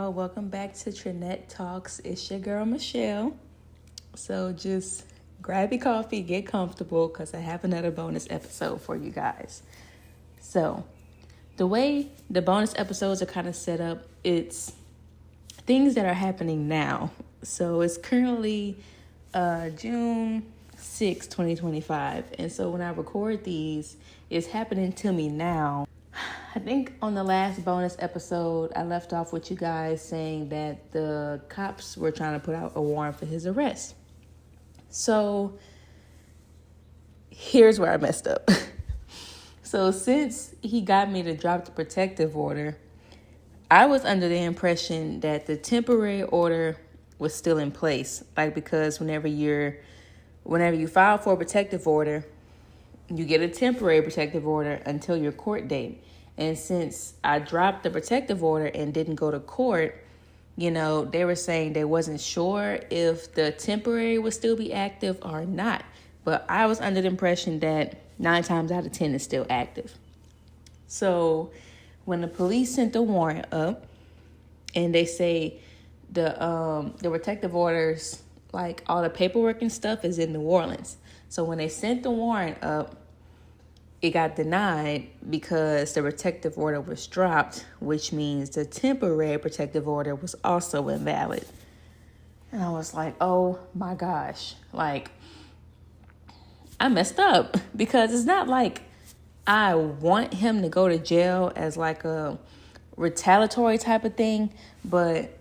y'all. Welcome back to Trenette Talks. It's your girl, Michelle. So just grab your coffee, get comfortable, because I have another bonus episode for you guys. So the way the bonus episodes are kind of set up, it's things that are happening now. So it's currently June 6, 2025. And so when I record these, it's happening to me now. I think on the last bonus episode, I left off with you guys saying that the cops were trying to put out a warrant for his arrest. So here's where I messed up. So since he got me to drop the protective order, I was under the impression that the temporary order was still in place. Like, because whenever you file for a protective order, you get a temporary protective order until your court date. And since I dropped the protective order and didn't go to court, they were saying they wasn't sure if the temporary would still be active or not. But I was under the impression that 9 times out of 10 is still active. So when the police sent the warrant up and they say the protective orders, like all the paperwork and stuff, is in New Orleans. So when they sent the warrant up, it got denied because the protective order was dropped, which means the temporary protective order was also invalid. And I was like, oh my gosh, like, I messed up, because it's not like I want him to go to jail as like a retaliatory type of thing, but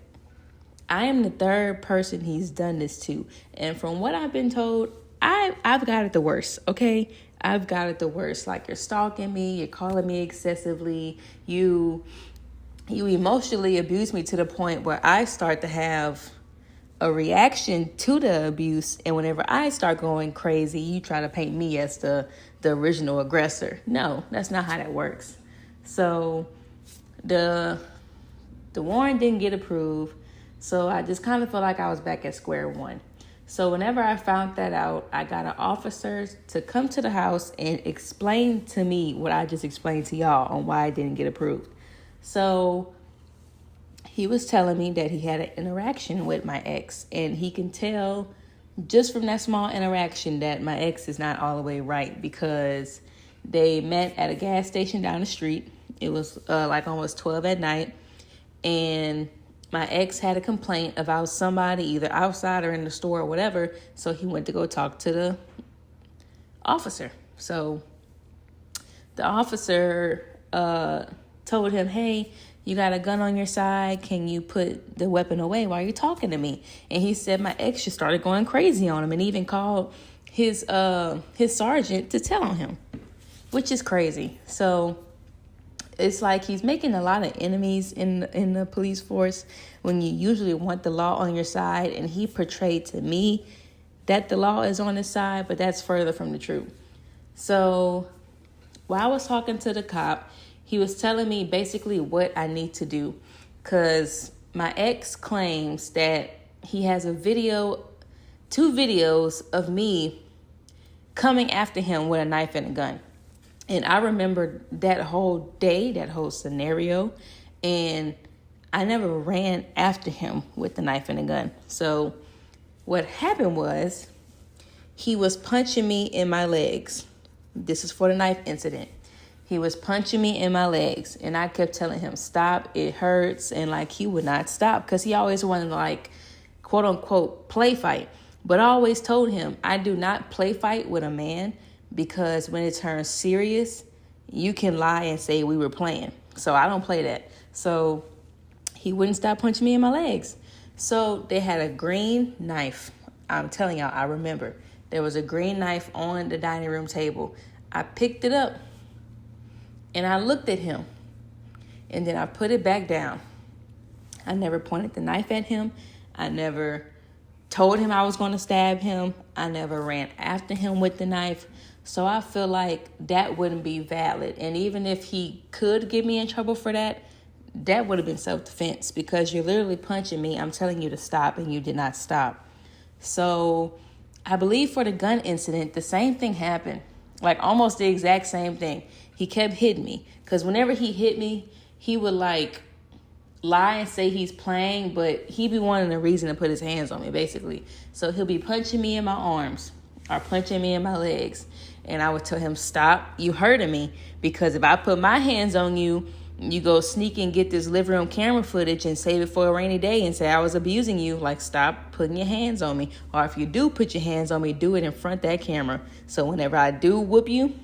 I am the third person he's done this to. And from what I've been told, I've got it the worst, okay? I've got it the worst. Like, you're stalking me, you're calling me excessively, you emotionally abuse me to the point where I start to have a reaction to the abuse, and whenever I start going crazy, you try to paint me as the original aggressor. No, that's not how that works. So the warrant didn't get approved, so I just kind of felt like I was back at square one. So whenever I found that out, I got an officer to come to the house and explain to me what I just explained to y'all on why it didn't get approved. So he was telling me that he had an interaction with my ex, and he can tell just from that small interaction that my ex is not all the way right, because they met at a gas station down the street. It was like almost 12 at night, and my ex had a complaint about somebody either outside or in the store or whatever, so he went to go talk to the officer. So the officer told him, hey, you got a gun on your side. Can you put the weapon away while you're talking to me? And he said my ex just started going crazy on him and even called his sergeant to tell on him, which is crazy. So it's like he's making a lot of enemies in the police force when you usually want the law on your side. And he portrayed to me that the law is on his side, but that's further from the truth. So while I was talking to the cop, he was telling me basically what I need to do, because my ex claims that he has two videos of me coming after him with a knife and a gun. And I remember that whole day, that whole scenario, and I never ran after him with the knife and a gun. So what happened was he was punching me in my legs. This is for the knife incident. He was punching me in my legs, and I kept telling him, stop, it hurts. And like, he would not stop, because he always wanted to, like, quote unquote, play fight. But I always told him, I do not play fight with a man, because when it turns serious, you can lie and say we were playing. So I don't play that. So he wouldn't stop punching me in my legs. So they had a green knife. I'm telling y'all, I remember. There was a green knife on the dining room table. I picked it up and I looked at him, and then I put it back down. I never pointed the knife at him. I never told him I was going to stab him. I never ran after him with the knife. So I feel like that wouldn't be valid. And even if he could get me in trouble for that, that would have been self-defense, because you're literally punching me. I'm telling you to stop, and you did not stop. So I believe for the gun incident, the same thing happened. Like, almost the exact same thing. He kept hitting me, because whenever he hit me, he would, like, lie and say he's playing, but he be wanting a reason to put his hands on me, basically. So he'll be punching me in my arms or punching me in my legs. And I would tell him, stop, you hurting me. Because if I put my hands on you, you go sneak and get this living room camera footage and save it for a rainy day and say I was abusing you. Like, stop putting your hands on me. Or if you do put your hands on me, do it in front of that camera. So whenever I do whoop you,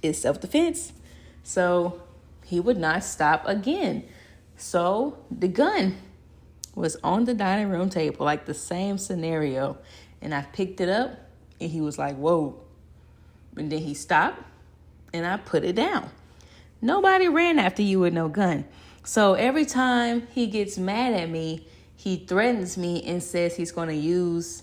it's self-defense. So he would not stop again. So the gun was on the dining room table, like the same scenario. And I picked it up and he was like, whoa. And then he stopped and I put it down. Nobody ran after you with no gun. So every time he gets mad at me, he threatens me and says he's going to use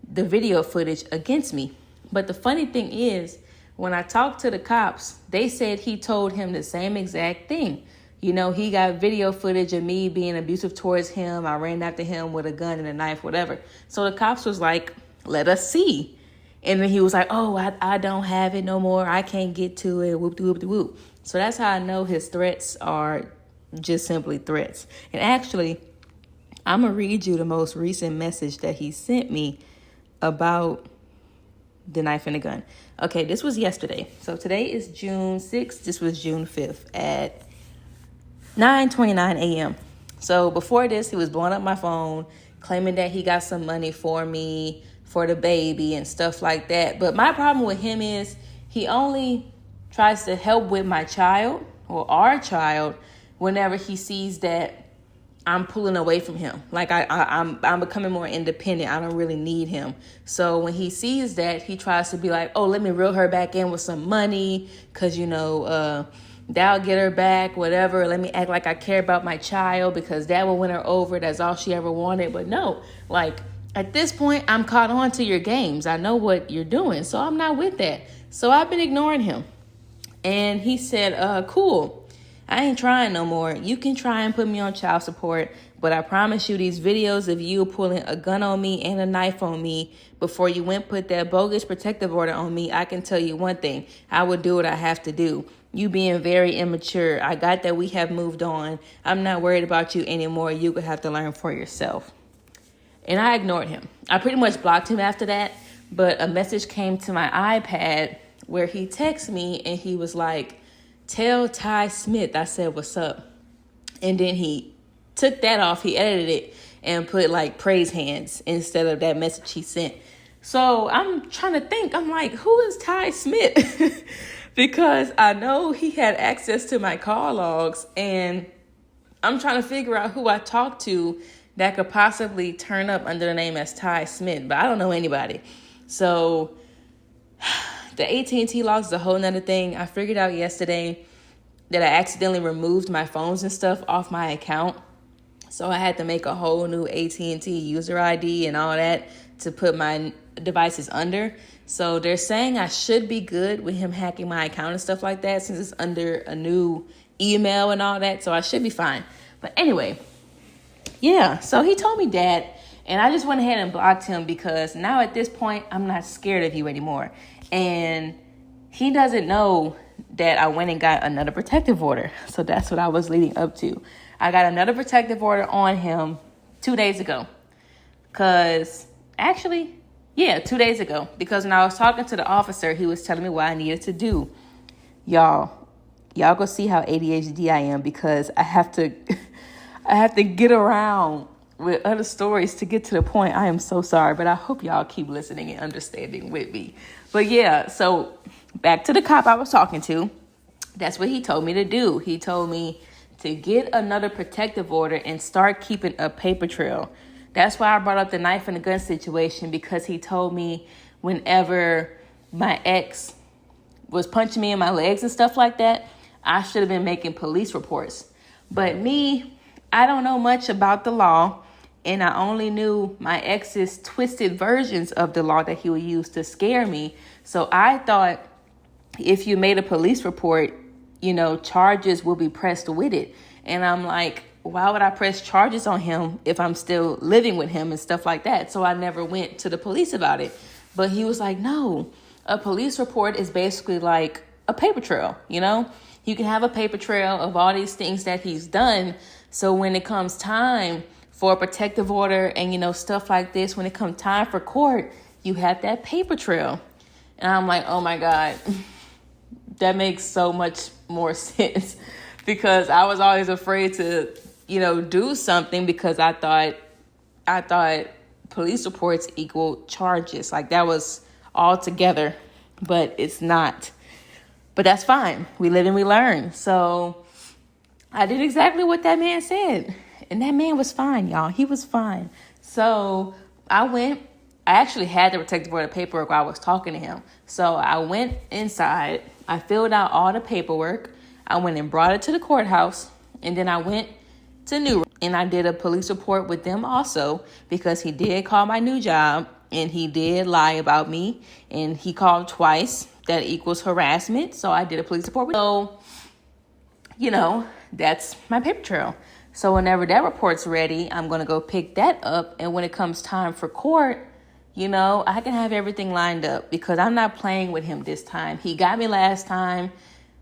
the video footage against me. But the funny thing is, when I talked to the cops, they said he told him the same exact thing. You know, he got video footage of me being abusive towards him. I ran after him with a gun and a knife, whatever. So the cops was like, let us see. And then he was like, oh, I don't have it no more. I can't get to it. Whoop, whoop, whoop. So that's how I know his threats are just simply threats. And actually, I'm going to read you the most recent message that he sent me about the knife and the gun. Okay, this was yesterday. So today is June 6th. This was June 5th at 9:29 a.m. So before this, he was blowing up my phone, claiming that he got some money for me, for the baby and stuff like that. But my problem with him is he only tries to help with my child or our child whenever he sees that I'm pulling away from him. Like I'm becoming more independent. I don't really need him. So when he sees that, he tries to be like, oh, let me reel her back in with some money because, that'll get her back, whatever. Let me act like I care about my child because that will win her over. That's all she ever wanted. But no, like at this point, I'm caught on to your games. I know what you're doing. So I'm not with that. So I've been ignoring him. And he said, cool. I ain't trying no more. You can try and put me on child support, but I promise you these videos of you pulling a gun on me and a knife on me before you went put that bogus protective order on me, I can tell you one thing. I would do what I have to do. You being very immature. I got that we have moved on. I'm not worried about you anymore. You could have to learn for yourself. And I ignored him. I pretty much blocked him after that, but a message came to my iPad where he texted me and he was like, tell Ty Smith I said what's up. And then he took that off. He edited it and put like praise hands instead of that message he sent. So I'm trying to think. I'm like, who is Ty Smith? Because I know he had access to my call logs and I'm trying to figure out who I talked to that could possibly turn up under the name as Ty Smith, but I don't know anybody. So the AT&T logs is a whole nother thing. I figured out yesterday that I accidentally removed my phones and stuff off my account. So I had to make a whole new AT&T user ID and all that to put my devices under. So they're saying I should be good with him hacking my account and stuff like that since it's under a new email and all that. So I should be fine. But anyway, yeah. So he told me that. And I just went ahead and blocked him because now at this point, I'm not scared of you anymore. And he doesn't know that I went and got another protective order. So that's what I was leading up to. I got another protective order on him 2 days ago. 2 days ago. Because when I was talking to the officer, he was telling me what I needed to do. Y'all go see how ADHD I am because I have to get around with other stories to get to the point. I am so sorry, but I hope y'all keep listening and understanding with me. But yeah, so back to the cop I was talking to. That's what he told me to do. He told me to get another protective order and start keeping a paper trail. That's why I brought up the knife and the gun situation, because he told me whenever my ex was punching me in my legs and stuff like that, I should have been making police reports. But me, I don't know much about the law. And I only knew my ex's twisted versions of the law that he would use to scare me. So I thought if you made a police report, charges will be pressed with it. And I'm like, why would I press charges on him if I'm still living with him and stuff like that? So I never went to the police about it. But he was like, no, a police report is basically like a paper trail, You can have a paper trail of all these things that he's done. So when it comes time for a protective order and, stuff like this, when it comes time for court, you have that paper trail. And I'm like, oh my God, that makes so much more sense, because I was always afraid to, do something, because I thought police reports equal charges. Like, that was all together, but it's not. But that's fine. We live and we learn. So I did exactly what that man said. And that man was fine, y'all. He was fine. So I actually had the protective order paperwork while I was talking to him. So I went inside. I filled out all the paperwork. I went and brought it to the courthouse. And then I went to New and I did a police report with them also, because he did call my new job and he did lie about me, and he called twice. That equals harassment. So I did a police report. So, that's my paper trail. So whenever that report's ready, I'm going to go pick that up. And when it comes time for court, I can have everything lined up, because I'm not playing with him this time. He got me last time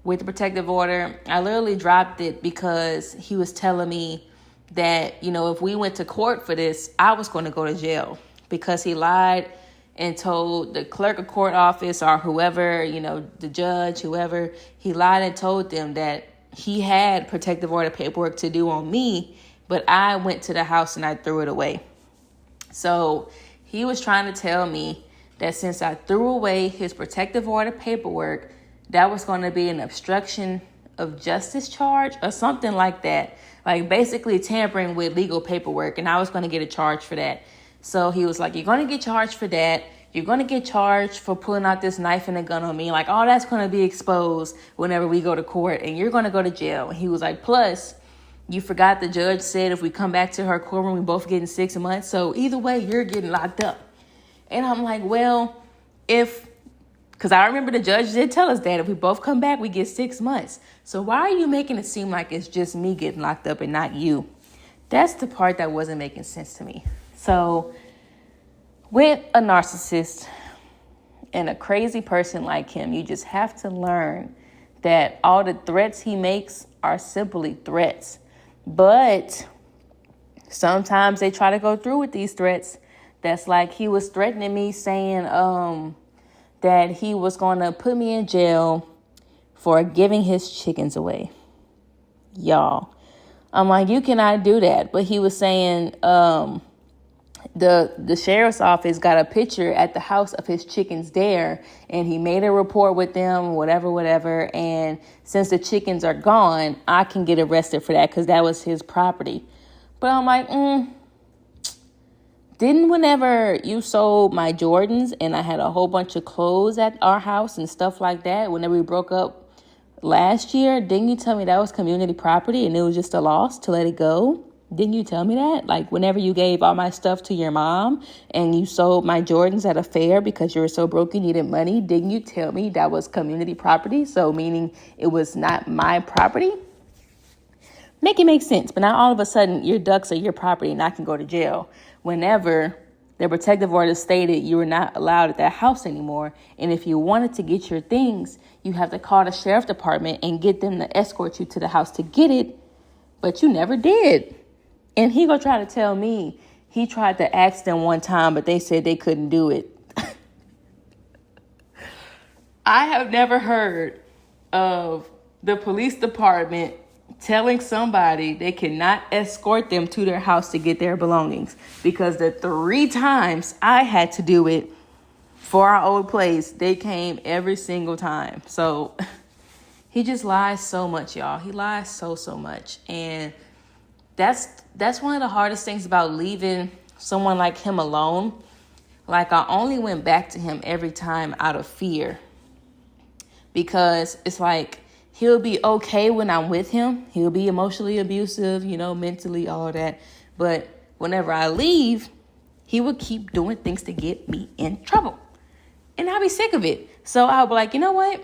with the protective order. I literally dropped it because he was telling me that, if we went to court for this, I was going to go to jail, because he lied and told the clerk of court office or whoever, the judge, whoever, he lied and told them that he had protective order paperwork to do on me, but I went to the house and I threw it away. So he was trying to tell me that since I threw away his protective order paperwork, that was going to be an obstruction of justice charge or something like that. Like, basically tampering with legal paperwork, and I was going to get a charge for that. So he was like, you're going to get charged for that. You're going to get charged for pulling out this knife and a gun on me. Like, all that's going to be exposed whenever we go to court, and you're going to go to jail. And he was like, plus, you forgot the judge said if we come back to her courtroom, we both getting 6 months. So either way, you're getting locked up. And I'm like, well, because I remember the judge did tell us that if we both come back, we get 6 months. So why are you making it seem like it's just me getting locked up and not you? That's the part that wasn't making sense to me. So with a narcissist and a crazy person like him, you just have to learn that all the threats he makes are simply threats. But sometimes they try to go through with these threats. That's like he was threatening me, saying that he was going to put me in jail for giving his chickens away. Y'all, I'm like, you cannot do that. But he was saying the sheriff's office got a picture at the house of his chickens there, and he made a report with them, whatever. And since the chickens are gone, I can get arrested for that because that was his property. But I'm like, didn't whenever you sold my Jordans and I had a whole bunch of clothes at our house and stuff like that, whenever we broke up last year, didn't you tell me that was community property and it was just a loss to let it go? Didn't you tell me that? Like, whenever you gave all my stuff to your mom and you sold my Jordans at a fair because you were so broke you needed money, didn't you tell me that was community property? So meaning it was not my property? Make it make sense. But now all of a sudden your ducks are your property and I can go to jail whenever the protective order stated you were not allowed at that house anymore. And if you wanted to get your things, you have to call the sheriff department and get them to escort you to the house to get it. But you never did. And he gonna try to tell me he tried to ask them one time, but they said they couldn't do it. I have never heard of the police department telling somebody they cannot escort them to their house to get their belongings, because the 3 times I had to do it for our old place, they came every single time. So he just lies so much, y'all. He lies so much. And that's one of the hardest things about leaving someone like him alone. Like, I only went back to him every time out of fear, because it's like he'll be okay when I'm with him. He'll be emotionally abusive, mentally, all that. But whenever I leave, he will keep doing things to get me in trouble. And I'll be sick of it. So I'll be like, you know what?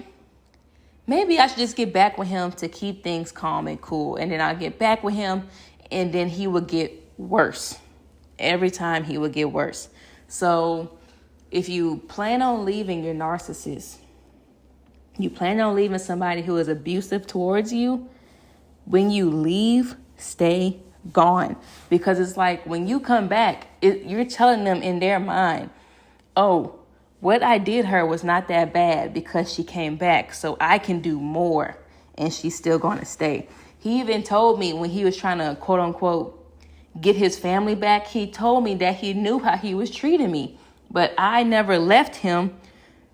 Maybe I should just get back with him to keep things calm and cool. And then I'll get back with him, and then he will get worse. Every time he will get worse. So if you plan on leaving your narcissist, You plan on leaving somebody who is abusive towards you. When you leave, stay gone. Because it's like when you come back, you're telling them in their mind, oh, what I did her was not that bad because she came back. So I can do more and she's still going to stay. He even told me when he was trying to, quote unquote, get his family back, he told me that he knew how he was treating me. But I never left him.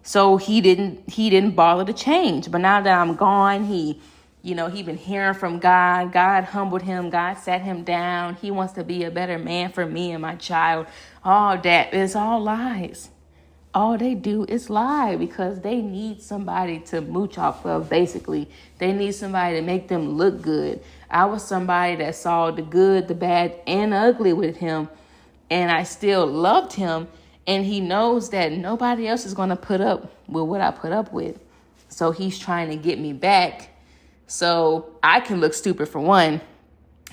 So he didn't bother to change. But now that I'm gone, he been hearing from God. God humbled him. God sat him down. He wants to be a better man for me and my child. All that is all lies. All they do is lie because they need somebody to mooch off of, basically. They need somebody to make them look good. I was somebody that saw the good, the bad, and ugly with him. And I still loved him. And he knows that nobody else is going to put up with what I put up with. So he's trying to get me back so I can look stupid, for one,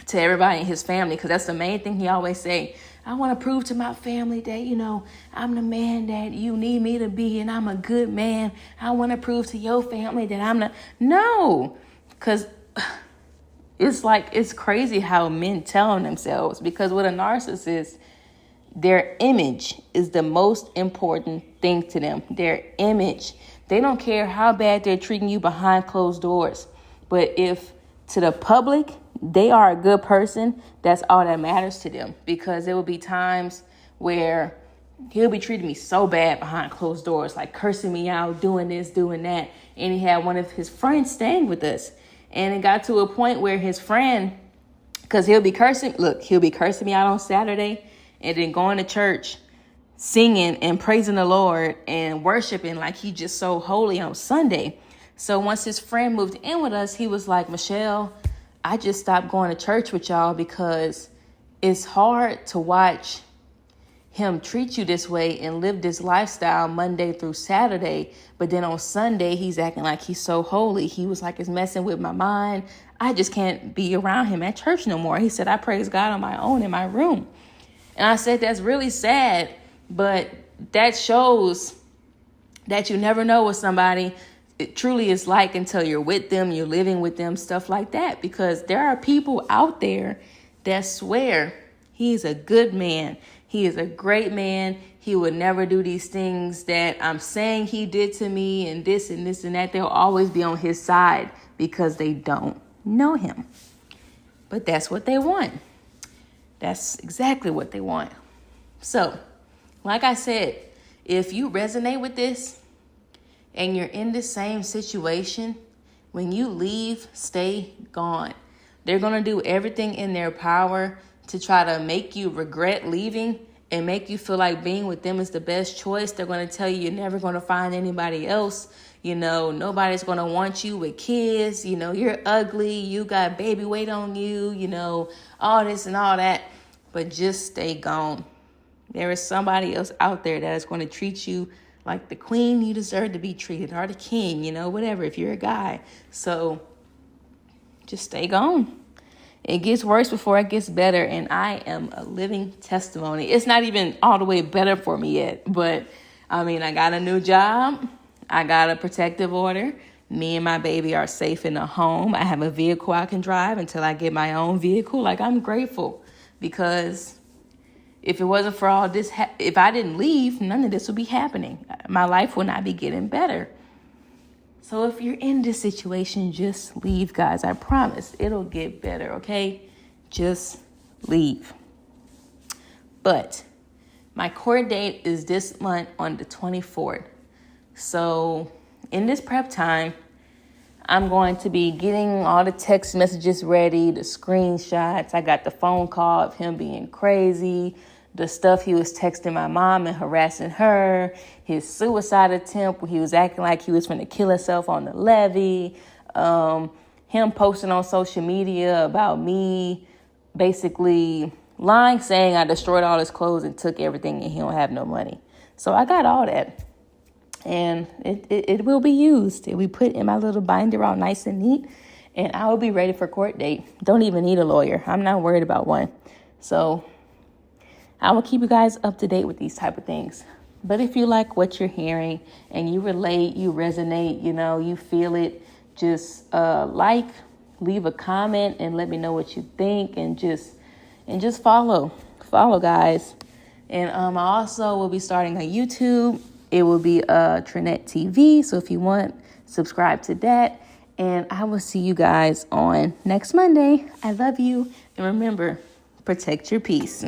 to everybody in his family. Because that's the main thing he always say. I want to prove to my family that, I'm the man that you need me to be. And I'm a good man. I want to prove to your family that I'm not. No. Because it's crazy how men tell on themselves. Because with a narcissist, their image is the most important thing to them. Their image. They don't care how bad they're treating you behind closed doors. But if to the public, they are a good person, that's all that matters to them. Because there will be times where he'll be treating me so bad behind closed doors, like cursing me out, doing this, doing that. And he had one of his friends staying with us. And it got to a point where his friend, because he'll be cursing me out on Saturday, and then going to church, singing and praising the Lord and worshiping like he just so holy on Sunday. So once his friend moved in with us, he was like, Michelle, I just stopped going to church with y'all because it's hard to watch him treat you this way and live this lifestyle Monday through Saturday. But then on Sunday, he's acting like he's so holy. He was like, it's messing with my mind. I just can't be around him at church no more. He said, I praise God on my own in my room. And I said, that's really sad, but that shows that you never know what somebody it truly is like until you're with them, you're living with them, stuff like that. Because there are people out there that swear he's a good man. He is a great man. He would never do these things that I'm saying he did to me and this and this and that. They'll always be on his side because they don't know him. But that's what they want. That's exactly what they want. So, like I said, if you resonate with this and you're in the same situation, when you leave, stay gone. They're going to do everything in their power to try to make you regret leaving and make you feel like being with them is the best choice. They're going to tell you you're never going to find anybody else. Nobody's going to want you with kids. You're ugly. You got baby weight on you, all this and all that. But just stay gone. There is somebody else out there that is going to treat you like the queen you deserve to be treated, or the king, whatever, if you're a guy. So just stay gone. It gets worse before it gets better, and I am a living testimony. It's not even all the way better for me yet, but I got a new job. I got a protective order. Me and my baby are safe in a home. I have a vehicle I can drive until I get my own vehicle. I'm grateful. Because if it wasn't for all this, if I didn't leave, none of this would be happening. My life will not be getting better. So if you're in this situation, just leave, guys. I promise it'll get better, okay? Just leave. But my court date is this month on the 24th. So in this prep time, I'm going to be getting all the text messages ready, the screenshots. I got the phone call of him being crazy, the stuff he was texting my mom and harassing her, his suicide attempt where he was acting like he was going to kill himself on the levee, him posting on social media about me basically lying, saying I destroyed all his clothes and took everything and he don't have no money. So I got all that. And it will be used. It will be put in my little binder all nice and neat. And I will be ready for court date. Don't even need a lawyer. I'm not worried about one. So I will keep you guys up to date with these type of things. But if you like what you're hearing and you relate, you resonate, you feel it, just leave a comment and let me know what you think, and just follow, guys. And I also will be starting on YouTube. It will be Trenette TV. So if you want, subscribe to that. And I will see you guys on next Monday. I love you. And remember, protect your peace.